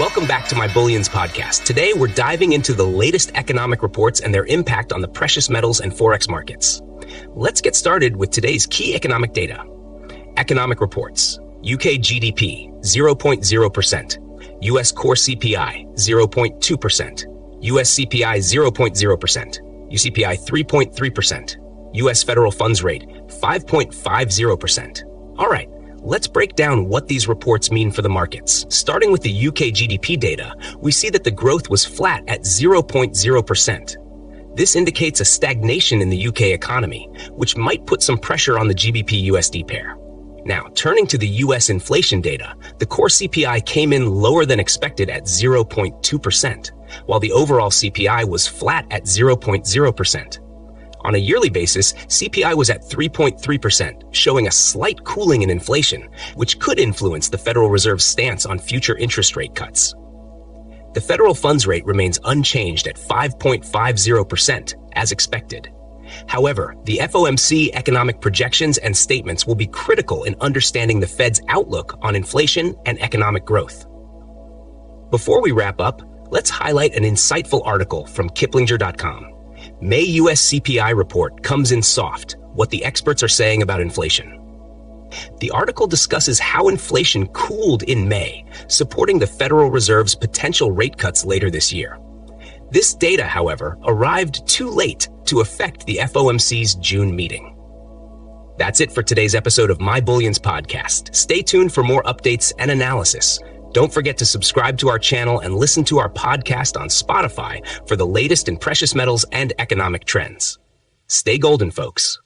Welcome back to My Bullions Podcast. Today, we're diving into the latest economic reports and their impact on the precious metals and Forex markets. Let's get started with today's key economic data. Economic reports. UK GDP, 0.0%. US core CPI, 0.2%. US CPI, 0.0%. UCPI, 3.3%. US federal funds rate, 5.50%. All right. Let's break down what these reports mean for the markets. Starting with the UK GDP data, we see that the growth was flat at 0.0%. This indicates a stagnation in the UK economy, which might put some pressure on the GBP USD pair. Now, turning to the US inflation data, the core CPI came in lower than expected at 0.2%, while the overall CPI was flat at 0.0%. On a yearly basis, CPI was at 3.3%, showing a slight cooling in inflation, which could influence the Federal Reserve's stance on future interest rate cuts. The federal funds rate remains unchanged at 5.50%, as expected. However, the FOMC economic projections and statements will be critical in understanding the Fed's outlook on inflation and economic growth. Before we wrap up, let's highlight an insightful article from Kiplinger.com. May US CPI report comes in soft, what the experts are saying about inflation. The article discusses how inflation cooled in May, supporting the Federal Reserve's potential rate cuts later this year. This data, however, arrived too late to affect the FOMC's June meeting. That's it for today's episode of My Bullions Podcast. Stay tuned for more updates and analysis. Don't forget to subscribe to our channel and listen to our podcast on Spotify for the latest in precious metals and economic trends. Stay golden, folks.